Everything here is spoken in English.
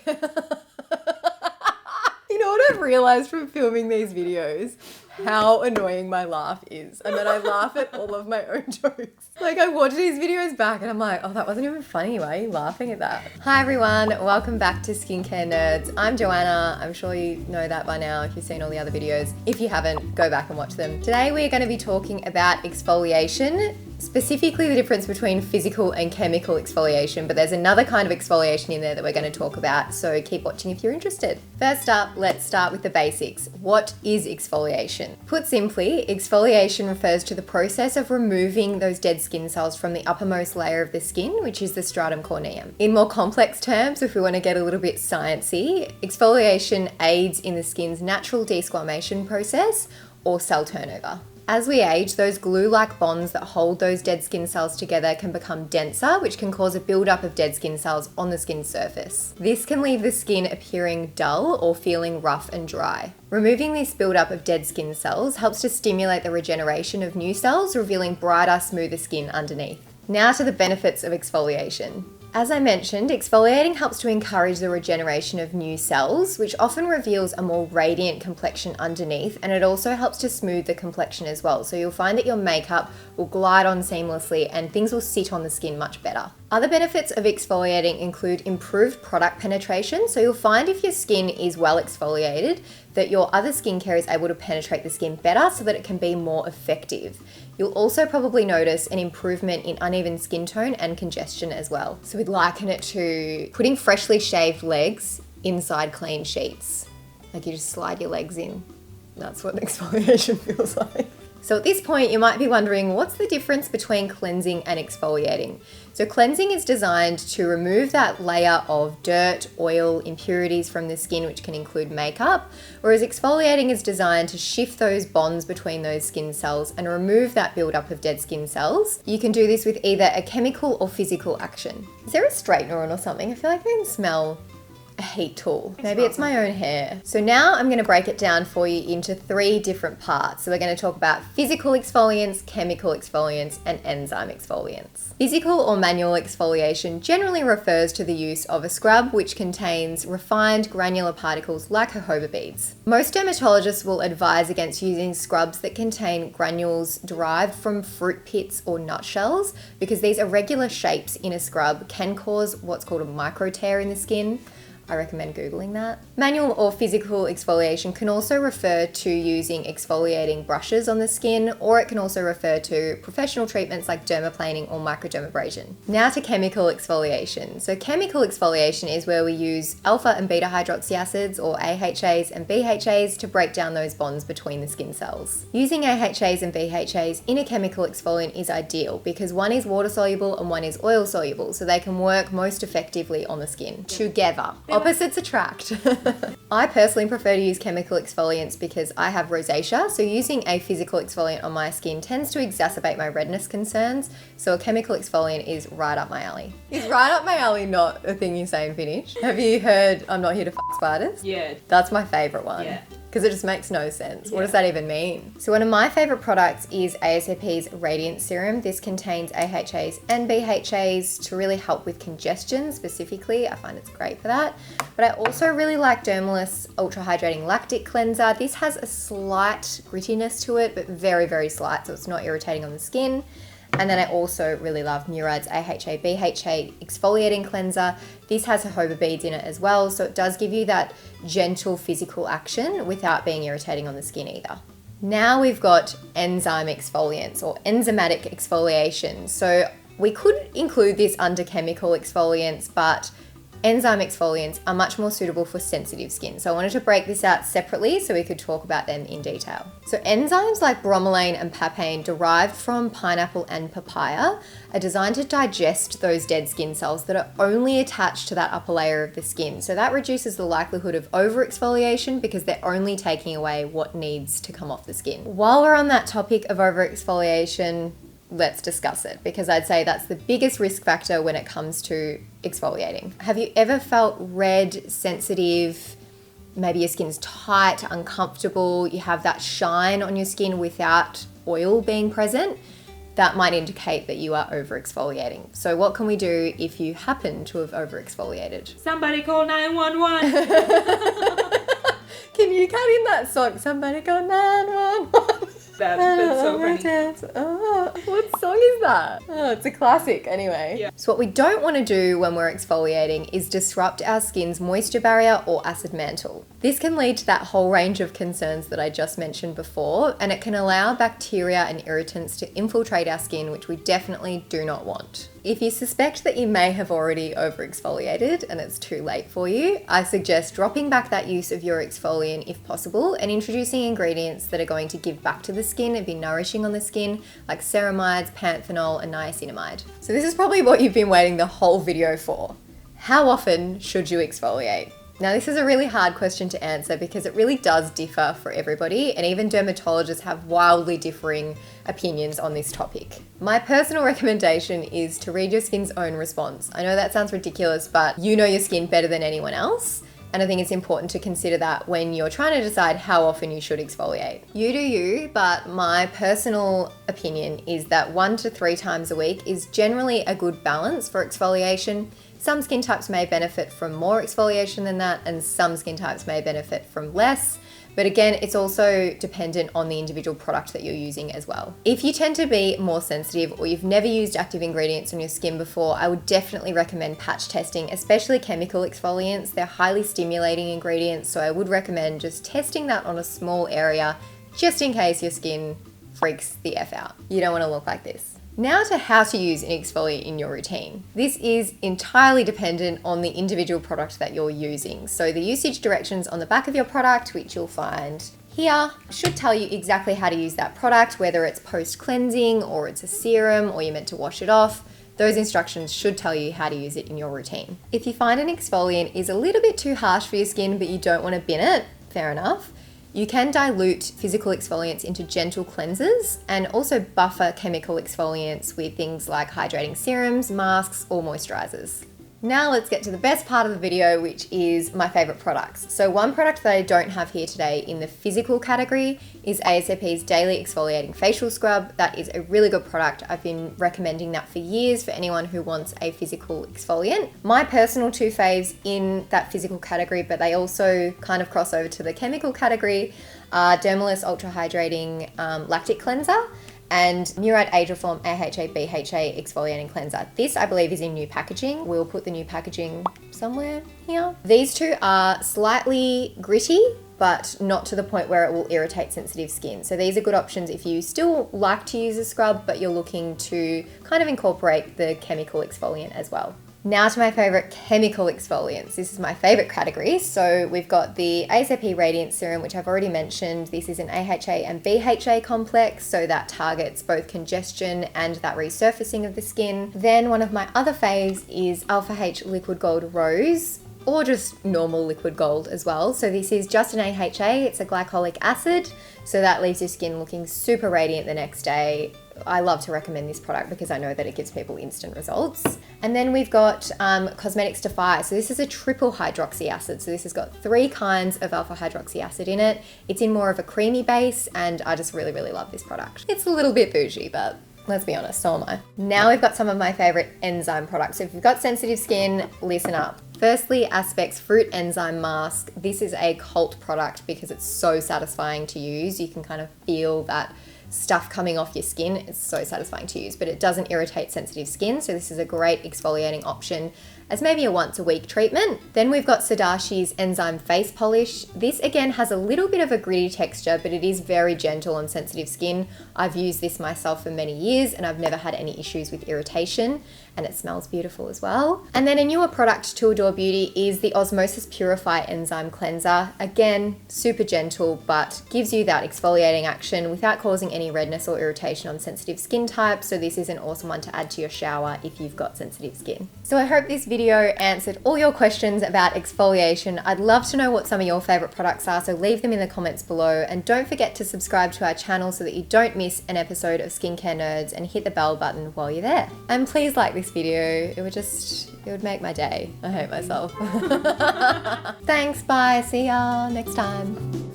You know what I've realized from filming these videos? How annoying my laugh is. And then I laugh at all of my own jokes. Like, I watch these videos back and I'm like, oh, that wasn't even funny. Why are you laughing at that? Hi everyone, welcome back to Skincare Nerds. I'm Joanna. I'm sure you know that by now if you've seen all the other videos. If you haven't, go back and watch them. Today we're going to be talking about exfoliation, specifically the difference between physical and chemical exfoliation, but there's another kind of exfoliation in there that we're going to talk about, so keep watching if you're interested. First up, let's start with the basics. What is exfoliation? Put simply, exfoliation refers to the process of removing those dead skin cells from the uppermost layer of the skin, which is the stratum corneum. In more complex terms, if we want to get a little bit sciencey, exfoliation aids in the skin's natural desquamation process or cell turnover. As we age, those glue-like bonds that hold those dead skin cells together can become denser, which can cause a buildup of dead skin cells on the skin surface. This can leave the skin appearing dull or feeling rough and dry. Removing this buildup of dead skin cells helps to stimulate the regeneration of new cells, revealing brighter, smoother skin underneath. Now to the benefits of exfoliation. As I mentioned, exfoliating helps to encourage the regeneration of new cells, which often reveals a more radiant complexion underneath, and it also helps to smooth the complexion as well. So you'll find that your makeup will glide on seamlessly and things will sit on the skin much better. Other benefits of exfoliating include improved product penetration. So you'll find if your skin is well exfoliated, that your other skincare is able to penetrate the skin better so that it can be more effective. You'll also probably notice an improvement in uneven skin tone and congestion as well. So we'd liken it to putting freshly shaved legs inside clean sheets. Like you just slide your legs in. That's what exfoliation feels like. So at this point, you might be wondering, what's the difference between cleansing and exfoliating? So cleansing is designed to remove that layer of dirt, oil, impurities from the skin, which can include makeup, whereas exfoliating is designed to shift those bonds between those skin cells and remove that buildup of dead skin cells. You can do this with either a chemical or physical action. Is there a straightener on or something? I feel like I can smell a heat tool. Maybe it's my own hair. So now I'm going to break it down for you into 3 different parts. So we're going to talk about physical exfoliants, chemical exfoliants, and enzyme exfoliants. Physical or manual exfoliation generally refers to the use of a scrub which contains refined granular particles like jojoba beads. Most dermatologists will advise against using scrubs that contain granules derived from fruit pits or nutshells because these irregular shapes in a scrub can cause what's called a micro tear in the skin. I recommend Googling that. Manual or physical exfoliation can also refer to using exfoliating brushes on the skin, or it can also refer to professional treatments like dermaplaning or microdermabrasion. Now to chemical exfoliation. So chemical exfoliation is where we use alpha and beta hydroxy acids, or AHAs and BHAs, to break down those bonds between the skin cells. Using AHAs and BHAs in a chemical exfoliant is ideal because one is water soluble and one is oil soluble, so they can work most effectively on the skin together. Opposites attract. I personally prefer to use chemical exfoliants because I have rosacea, so using a physical exfoliant on my skin tends to exacerbate my redness concerns, so a chemical exfoliant is right up my alley. Is right up my alley not a thing you say in Finnish? Have you heard I'm not here to fuck spiders? Yeah. That's my favourite one. Yeah. Because it just makes no sense. Yeah. What does that even mean? So one of my favourite products is ASAP's Radiant Serum. This contains AHAs and BHAs to really help with congestion specifically. I find it's great for that. But I also really like Dermalyst's Ultra Hydrating Lactic Cleanser. This has a slight grittiness to it, but very, very slight, so it's not irritating on the skin. And then I also really love Murad's AHA BHA Exfoliating Cleanser. This has jojoba beads in it as well, so it does give you that gentle physical action without being irritating on the skin either. Now we've got enzyme exfoliants or enzymatic exfoliation. So we could include this under chemical exfoliants, but enzyme exfoliants are much more suitable for sensitive skin. So I wanted to break this out separately so we could talk about them in detail. So enzymes like bromelain and papain derived from pineapple and papaya are designed to digest those dead skin cells that are only attached to that upper layer of the skin. So that reduces the likelihood of over-exfoliation because they're only taking away what needs to come off the skin. While we're on that topic of over-exfoliation, let's discuss it because I'd say that's the biggest risk factor when it comes to exfoliating. Have you ever felt red, sensitive, maybe your skin's tight, uncomfortable, you have that shine on your skin without oil being present? that might indicate that you are over exfoliating. So what can we do if you happen to have over exfoliated? Somebody call 911. Can you cut in that song? Somebody call 911. That's so funny. Oh, what song is that? Oh, it's a classic anyway. Yeah. So what we don't want to do when we're exfoliating is disrupt our skin's moisture barrier or acid mantle. This can lead to that whole range of concerns that I just mentioned before, and it can allow bacteria and irritants to infiltrate our skin, which we definitely do not want. If you suspect that you may have already over exfoliated and it's too late for you, I suggest dropping back that use of your exfoliant if possible and introducing ingredients that are going to give back to the skin and be nourishing on the skin, like ceramides, panthenol, and niacinamide. So this is probably what you've been waiting the whole video for. How often should you exfoliate? Now, this is a really hard question to answer because it really does differ for everybody, and even dermatologists have wildly differing opinions on this topic. My personal recommendation is to read your skin's own response. I know that sounds ridiculous, but you know your skin better than anyone else. And I think it's important to consider that when you're trying to decide how often you should exfoliate. You do you, but my personal opinion is that 1 to 3 times a week is generally a good balance for exfoliation. Some skin types may benefit from more exfoliation than that, and some skin types may benefit from less. But again, it's also dependent on the individual product that you're using as well. If you tend to be more sensitive or you've never used active ingredients on your skin before, I would definitely recommend patch testing, especially chemical exfoliants. They're highly stimulating ingredients, so I would recommend just testing that on a small area just in case your skin freaks the F out. You don't want to look like this. Now to how to use an exfoliant in your routine. This is entirely dependent on the individual product that you're using. So the usage directions on the back of your product, which you'll find here, should tell you exactly how to use that product, whether it's post-cleansing or it's a serum or you're meant to wash it off. Those instructions should tell you how to use it in your routine. If you find an exfoliant is a little bit too harsh for your skin, but you don't want to bin it, fair enough. You can dilute physical exfoliants into gentle cleansers and also buffer chemical exfoliants with things like hydrating serums, masks, or moisturizers. Now let's get to the best part of the video, which is my favorite products. So one product that I don't have here today in the physical category is ASAP's Daily Exfoliating Facial Scrub. That is a really good product. I've been recommending that for years for anyone who wants a physical exfoliant. My personal 2 faves in that physical category, but they also kind of cross over to the chemical category, are Dermaless Ultra Hydrating Lactic Cleanser and Murad Age-Reform AHA BHA Exfoliating Cleanser. This, I believe, is in new packaging. We'll put the new packaging somewhere here. These two are slightly gritty, but not to the point where it will irritate sensitive skin. So these are good options if you still like to use a scrub, but you're looking to kind of incorporate the chemical exfoliant as well. Now to my favorite chemical exfoliants. This is my favorite category. So we've got the ASAP Radiant Serum, which I've already mentioned. This is an AHA and BHA complex, so that targets both congestion and that resurfacing of the skin. Then one of my other faves is Alpha H Liquid Gold Rose, or just normal liquid gold as well. So this is just an AHA, it's a glycolic acid, so that leaves your skin looking super radiant the next day. I love to recommend this product because I know that it gives people instant results. And then we've got Cosmetics Defy. So this is a triple hydroxy acid. So this has got 3 kinds of alpha hydroxy acid in it. It's in more of a creamy base, and I just really, really love this product. It's a little bit bougie, but let's be honest, so am I. Now we've got some of my favorite enzyme products. So if you've got sensitive skin, listen up. Firstly, Aspect's Fruit Enzyme Mask. This is a cult product because it's so satisfying to use. You can kind of feel that stuff coming off your skin. It's so satisfying to use, but it doesn't irritate sensitive skin. So this is a great exfoliating option as maybe a once a week treatment. Then we've got Sadashi's Enzyme Face Polish. This again has a little bit of a gritty texture, but it is very gentle on sensitive skin. I've used this myself for many years and I've never had any issues with irritation, and it smells beautiful as well. And then a newer product to Adore Beauty is the Osmosis Purify Enzyme Cleanser. Again, super gentle, but gives you that exfoliating action without causing any redness or irritation on sensitive skin types. So this is an awesome one to add to your shower if you've got sensitive skin. So I hope this video answered all your questions about exfoliation. I'd love to know what some of your favorite products are, so leave them in the comments below. And don't forget to subscribe to our channel so that you don't miss an episode of Skincare Nerds, and hit the bell button while you're there. And please like this video. It would make my day. I hate myself. Thanks, bye, see y'all next time.